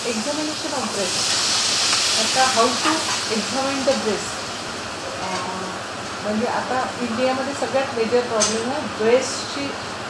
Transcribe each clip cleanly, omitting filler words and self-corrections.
Examination of breast. आता how to examine the breast. म्हणजे आता इंडियामध्ये सगळ्यात मेजर प्रॉब्लेम आहे ब्रेस्टशी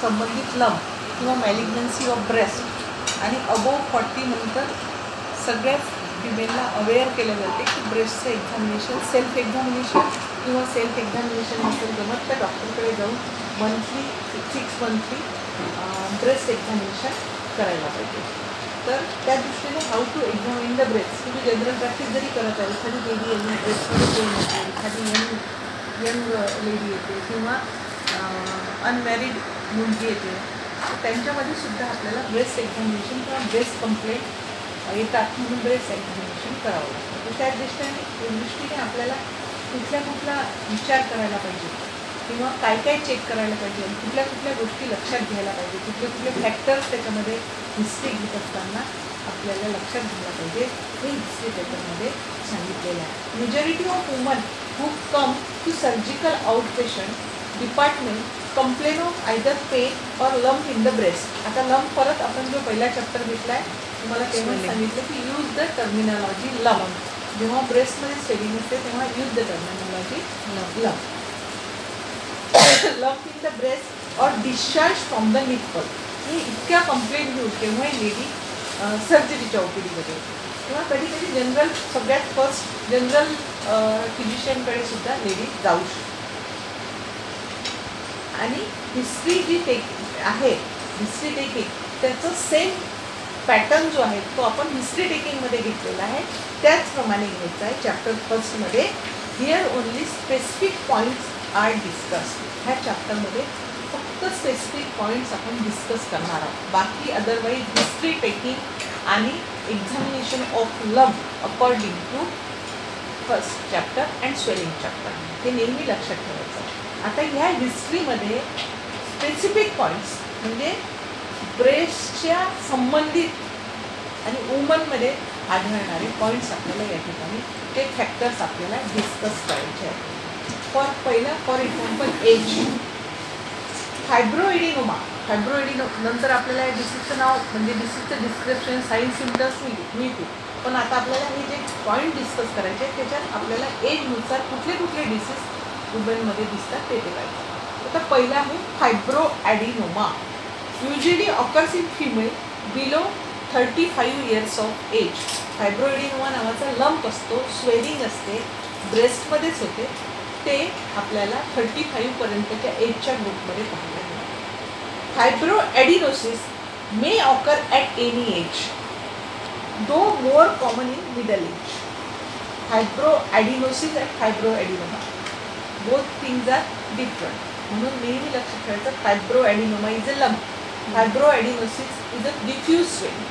संबंधित लंप किंवा मॅलिग्नन्सी ऑफ ब्रेस्ट. आणि अबोव 40 नंतर सगळ्याच फिमेलला अवेअर केलं जाते की ब्रेस्टचं एक्झामिनेशन सेल्फ एक्झामिनेशन किंवा सेल्फ एक्झामिनेशन नसेल जमत तर डॉक्टरकडे जाऊन मंथली 6 मंथली ब्रेस्ट एक्झामिनेशन करायला पाहिजे. तर त्या दृष्टीने how to examine the breast. तुम्ही जनरल प्रॅक्टिस जरी करत आहे, एखादी लेडी येते ब्रेस्टमध्ये पेन येते, एखादी यंग लेडी येते किंवा अनमॅरिड मुलगी येते, तर त्यांच्यामध्ये सुद्धा आपल्याला ब्रेस्ट एक्झामिनेशन किंवा ब्रेस्ट कंप्लेंट येतात म्हणून ब्रेस्ट एक्झामिनेशन करावं लागतं. तर त्या दृष्टीने आपल्याला कुठला विचार करायला पाहिजे किंवा काय चेक करायला पाहिजे आणि कुठल्या गोष्टी लक्षात घ्यायला पाहिजे, कुठले फॅक्टर्स त्याच्यामध्ये हिस्ट्री घेत असताना आपल्याला लक्षात घ्यायला पाहिजे, हे हिस्ट्री पेपरमध्ये सांगितलेलं आहे. Majority of woman who come to surgical outpatient department complain of either pain or lump in the breast. आता लंप परत आपण जो पहिला चॅप्टर घेतला आहे तुम्हाला तेव्हा सांगितलं की यूज द टर्मिनॉलॉजी लंप. जेव्हा ब्रेस्टमध्ये स्वेलिंग असते तेव्हा use the terminology lump. Lump in the breast और डिस्चार्ज फ्रॉम द निप्पल. हे इतक्या कंप्लेंट घेऊन तेव्हा लेडी सर्जरीच्या ओपीडीमध्ये किंवा कधी जनरल सगळ्यात फर्स्ट जनरल फिजिशियनकडे सुद्धा लेडी जाऊ शकते. आणि हिस्ट्री जी आहे हिस्ट्री टेकिंग त्याचं सेम पॅटर्न जो आहे तो आपण हिस्ट्री टेकिंगमध्ये घेतलेला आहे, त्याचप्रमाणे घ्यायचा आहे. चॅप्टर फर्स्टमध्ये here only specific points are discuss. ह्या चॅप्टरमध्ये फक्त स्पेसिफिक पॉईंट्स आपण डिस्कस करणार आहोत. बाकी अदरवाईज हिस्ट्री टेकिंग आणि examination of lump according to first chapter and swelling chapter हे नेहमी लक्षात ठेवायचं. आता ह्या हिस्ट्रीमध्ये स्पेसिफिक पॉईंट्स म्हणजे ब्रेस्टच्या संबंधित आणि वुमनमध्ये आढळणारे पॉईंट्स आपल्याला या ठिकाणी ते फॅक्टर्स आपल्याला डिस्कस करायचे आहेत. पहिला फॉर एक्झाम्पल एज. फायब्रोएडिनोमा. नंतर आपल्याला या डिसीजचं नाव म्हणजे डिसीजचं डिस्क्रिप्शन साईन सिम्पटम्स मिळतील, पण आता आपल्याला हे जे पॉईंट डिस्कस करायचे आहेत त्याच्यात आपल्याला एजनुसार कुठले डिसीज वुमनमध्ये दिसतात ते पाहिजे. आता पहिला आहे फायब्रोएडिनोमा. Usually occurs in female below 35 years of age. फायब्रोएडिनोमा नावाचा लंप असतो, स्वेलिंग असते, ब्रेस्टमध्येच होते. ते आपल्याला 35 पर्यंतच्या एजच्या ग्रुपमध्ये पाहायला मिळते. Fibroadenosis may occur at any age though more common in middle age. Fibroadenosis and fibroadenoma both things are different, म्हणून नेहमी लक्षात ठेवायचं fibroadenoma is a lump. Fibroadenosis is a diffuse swelling.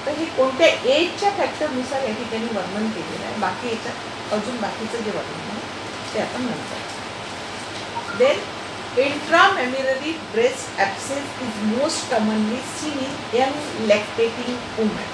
तर हे कोणत्या एजच्या फॅक्टरनुसार या ठिकाणी वर्णन केलेलं आहे. बाकी याच्यात अजून बाकीचं जे वर्णन आहे ते आपण नंतर. Then intramammary breast abscess is most commonly seen in young lactating woman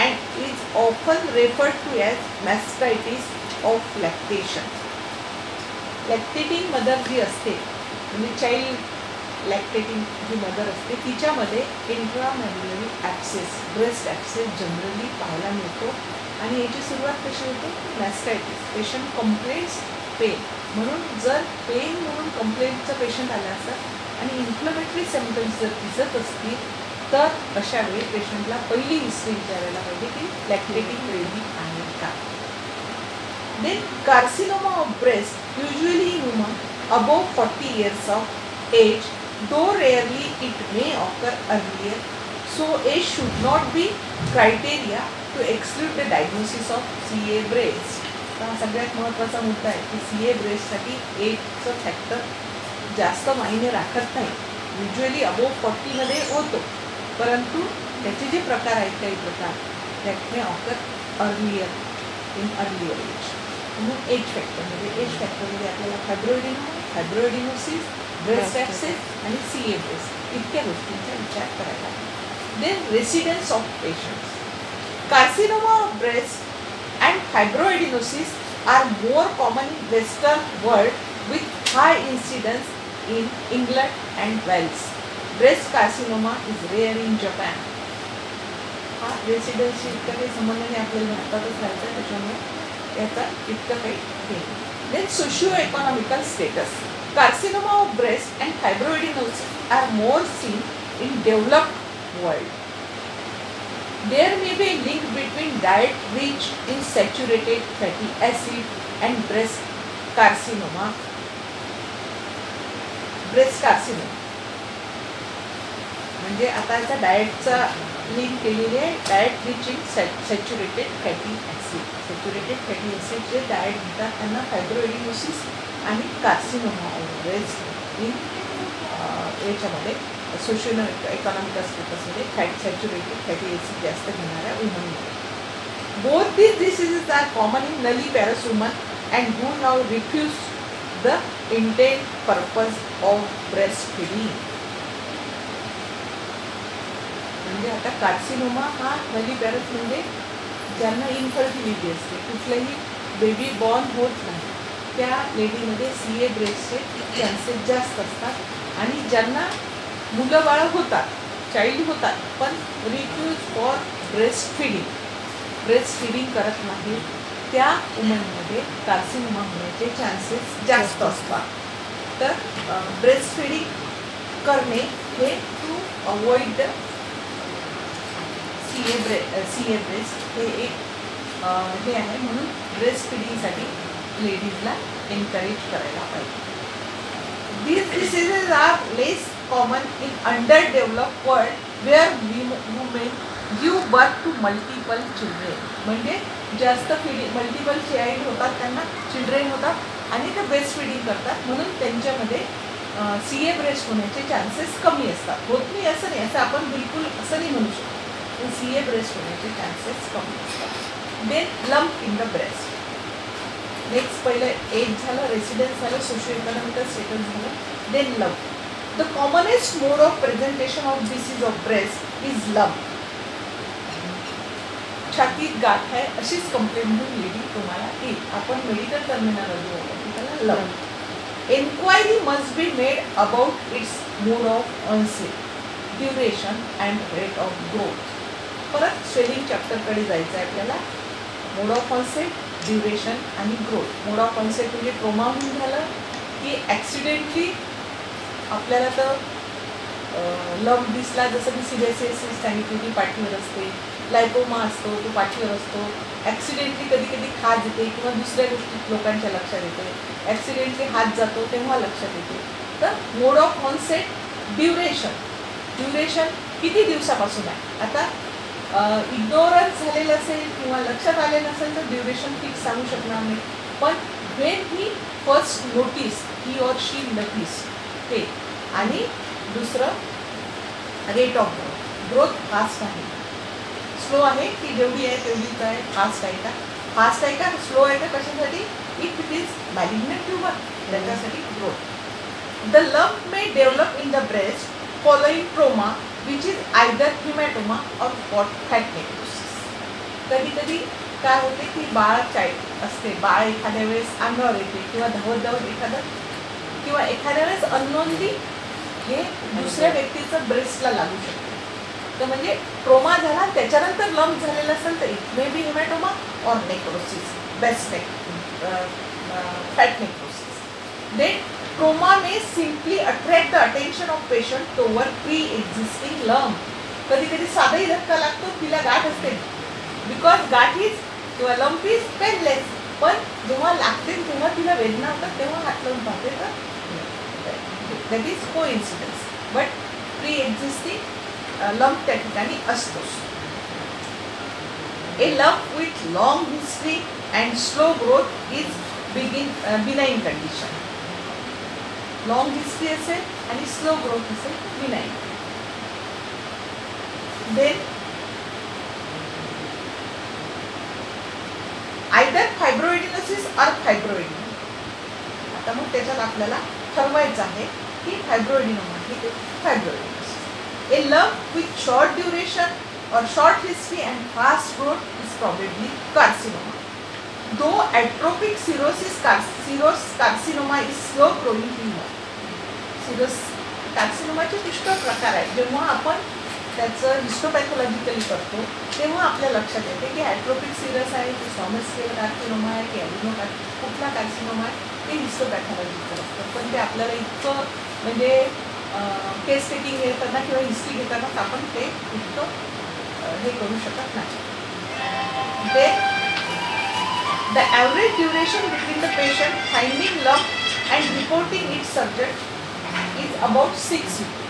and is often referred to as mastitis of lactation. Lactating mother जी असते म्हणजे चाइल्ड लॅक्टेटिंग जी मदर असते तिच्यामध्ये intramammary abscess breast abscess generally पाहायला मिळतो. आणि याची सुरुवात कशी होते? मॅस्टायटिस. पेशंट कंप्लेंट्स पेन म्हणून जर पेन म्हणून कंप्लेंटचं पेशंट आलं असतं आणि इन्फ्लमेटरी सिम्पटम्स जर दिसत असतील तर अशा वेळी पेशंटला पहिली हिस्ट्री विचारायला पाहिजे की लॅक्टेटिंग बेबी आहे का. Then carcinoma of breast usually in woman above 40 years of age. Though rarely it may occur earlier, so age should not be criteria to exclude the diagnosis of CA breast. हा सगळ्यात महत्त्वाचा मुद्दा आहे की CA ब्रेस्टसाठी एजचं factor जास्त मायने राखत नाही. युजली अबोव 40 मध्ये होतो, परंतु त्याचे जे प्रकार आहेत काही प्रकार that may occur earlier age. म्हणून एज फॅक्टरमध्ये आपल्याला फायब्रोएडिनोसिस ब्रेस्ट ॲब्सेस आणि CA ब्रेस्ट इतक्या गोष्टींचा विचार करायला. Then residence of patients. Carcinoma of breast and fibroadenosis are more common in western world with high incidence in England and Wales. Breast carcinoma is rare in Japan. हा residency इतका काही संबंध नाही, आपल्याला भारतातच राहायचं आहे, त्याच्यामुळे याचा इतकं काही हे. Then socio economical status. Carcinoma of breast and fibroadenosis are more seen in developed world. There may be a link between diet rich in saturated fatty acid and breast carcinoma. म्हणजे आता याचा डाएटचा लिंक केलेली आहे. Diet rich in saturated fatty acid. Saturated fatty acid जे diet घेतात त्यांना fibroadenosis आणि carcinoma of breast in याच्यामध्ये सोशिओ इकॉनॉमिकल स्टेटसमध्ये सॅच्युरेटेड फॅटी ॲसिड जास्त घेणाऱ्या वुमनमध्ये. Both these diseases are common in nulliparous women and who have refused the intended purpose of breastfeeding. म्हणजे आता कार्सिनोमा हा नलीपॅरस म्हणजे ज्यांना इन्फर्टिलिटी असते, कुठलाही बेबी बॉर्न होत नाही, त्या लेडीमध्ये CA ब्रेस्टचे चान्सेस जास्त असतात. आणि ज्यांना मुलं बाळं होतात, चाइल्ड होतात, पण रिफ्यूज फॉर ब्रेस्ट फिडिंग करत नाही, त्या वुमनमध्ये कार्सिनोमा होण्याचे चान्सेस जास्त असतात. तर ब्रेस्ट फिडिंग करणे हे टू अवॉइड CA ब्रेस्ट हे एक हे आहे. म्हणून ब्रेस्ट फिडिंगसाठी लेडीजला एनकरेज करायला पाहिजे. These diseases are less common in underdeveloped world where women give birth to multiple children. म्हणजे जास्त मल्टिपल चाइल्ड होतात, त्यांना चिल्ड्रेन होतात आणि ते ब्रेस्ट फिडिंग करतात, म्हणून त्यांच्यामध्ये CA ब्रेस्ट होण्याचे चान्सेस कमी असतात. होत नाही असं नाही, असं आपण बिलकुल असं नाही म्हणू शकतो, पण CA ब्रेस्ट होण्याचे चान्सेस कमी असतात. Then lump in the breast. Next पहिलं एज झालं, रेसिडेन्स झालं, सोशिओ इकॉनॉमिकल स्टेटस झालं. Then lump. The commonest mode of presentation of disease of breast is lump. छातीत गाठ आहे अशीच कंप्लेंट म्हणून लेडी तुम्हाला येईल. आपण मेडिकल टर्मिनॉलॉजी वापरतो त्याला lump. Enquiry must be made about its mode of onset, duration and rate of growth. परत स्वेलिंग चॅप्टरकडे जायचं आहे आपल्याला. मोड ऑफ ऑनसेट, ड्युरेशन आणि ग्रोथ. मोड ऑफ ऑनसेट म्हणजे ट्रोमा होऊन झालं की ॲक्सिडेंटली आपल्याला तर लम्प दिसला, जसं की सिलिसिस सांगितली पाठीवर असते, लायकोमा असतो तो पाठीवर असतो, ॲक्सिडेंटली कधी कधी खाज येते किंवा दुसऱ्या गोष्टी लोकांच्या लक्षात येते, ॲक्सिडेंटली हात जातो तेव्हा लक्षात येते. तर मोड ऑफ ऑनसेट, ड्युरेशन किती दिवसापासून आहे. आता इग्नोरन्स झालेलं असेल किंवा लक्षात आलेलं नसेल तर ड्युरेशन फिक्स सांगू शकणार नाही, पण when he first notice, he or she notice ते. आणि दुसरं रेट ऑफ ग्रोथ फास्ट आहे, स्लो आहे की जेवढी आहे तेवढीच आहे, फास्ट आहे का, फास्ट आहे का, स्लो आहे का, कशासाठी, if it is malignant tumour, त्याच्यासाठी growth. The lump may develop in the breast following trauma which is either haematoma or fat necrosis. कधी कधी काय होते की बाळ चाइल्ड असते, बाळ एखाद्या वेळेस अंगावर येते किंवा धावत एखादं किंवा एखाद्या वेळेस अननोनली हे दुसऱ्या व्यक्तीचं ब्रेस्टला लागू शकते. तर म्हणजे ट्रोमा झाला त्याच्यानंतर लम्प झालेला असेल तर इट मे बी हिमॅटोमा और necrosis, fat necrosis. Then trauma may simply attract the attention of patient toward pre existing lump. कधी कधी साधाही धक्का लागतो, तिला गाठ असते, बिकॉज गाठ इज किंवा लम्प इज पेनलेस, पण जेव्हा लागते तेव्हा तिला वेदना होतात, तेव्हा हात लावून पाहते तर that is coincidence. But pre existing lump त्या ठिकाणी असतोच. A lump with long history and slow growth is benign condition. Long history असेल आणि स्लो ग्रोथ असेल benign. Then either fibroadenosis or fibroadenoma. आता मग त्याच्यात आपल्याला ठरवायचं आहे की फायब्रोएडिनोमा की fibroadenosis. A lump with short duration or short history and fast growth is probably carcinoma. Though atrophic cirrhosis carcinoma is slow growing tumour. कार्सिनोमाचे पुष्कळ प्रकार आहेत. जेव्हा आपण त्याचं हिस्टोपॅथॉलॉजिकली करतो तेव्हा आपल्या लक्षात येते की ॲट्रोपिक सिरस आहे की सॉमस स्केल कार्सिनोमा आहे की ॲडिनो कुठला कार्सिनोमा आहे ते हिस्टोपॅथॉलॉजिकल असतं. पण ते आपल्याला इतकं म्हणजे केस टेकिंग घेताना किंवा हिस्ट्री घेताना आपण ते इतकं हे करू शकत नाही. ते the average duration between the patient finding lump and reporting it surgeon is about 6 weeks.